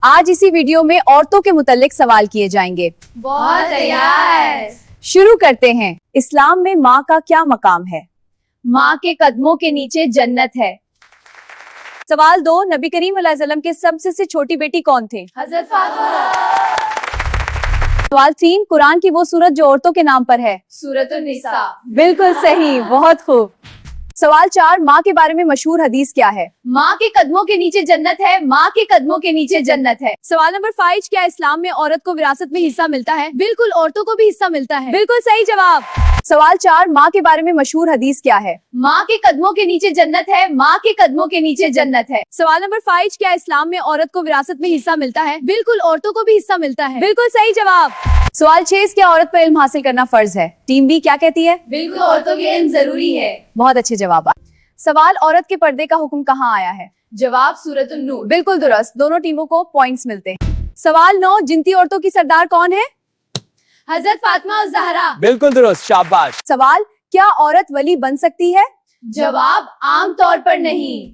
आज इसी वीडियो में औरतों के मुतालिक सवाल किए जाएंगे। बहुत तैयार। शुरू करते हैं। इस्लाम में माँ का क्या मकाम है? माँ के कदमों के नीचे जन्नत है। सवाल 2, नबी करीम अलैहि सल्लम के सबसे छोटी बेटी कौन थे? हज़रत फातिमा। सवाल 3, कुरान की वो सूरत जो औरतों के नाम पर है? सूरतुन निसा। बिल्कुल सही, बहुत खूब। सवाल 4, माँ के बारे में मशहूर हदीस क्या है? माँ के कदमों के नीचे जन्नत है। माँ के कदमों के नीचे जन्नत है। सवाल नंबर 5, क्या इस्लाम में औरत को विरासत में हिस्सा मिलता है? बिल्कुल, औरतों को भी हिस्सा मिलता है। बिल्कुल सही जवाब। सवाल 4, माँ के बारे में मशहूर हदीस क्या है? माँ के कदमों के नीचे जन्नत है। माँ के कदमों के नीचे जन्नत है। सवाल नंबर 5, क्या इस्लाम में औरत को विरासत में हिस्सा मिलता है? बिल्कुल, औरतों को भी हिस्सा मिलता है। बिल्कुल सही जवाब। सवाल 6, क्या औरत पर इल्म हासिल करना फर्ज है? टीम बी क्या कहती है? बिल्कुल, औरतों के लिए इल्म जरूरी है। बहुत अच्छे जवाब। सवाल, औरत के पर्दे का हुक्म कहाँ आया है? जवाब सूरतुन नूर। बिल्कुल दुरुस्त, दोनों टीमों को पॉइंट्स मिलते हैं। सवाल 9, जिनती औरतों की सरदार कौन है? हज़रत फातिमा और ज़हरा। बिल्कुल दुरुस्त, शाबाश। सवाल, क्या औरत वली बन सकती है? जवाब आम तौर पर नहीं।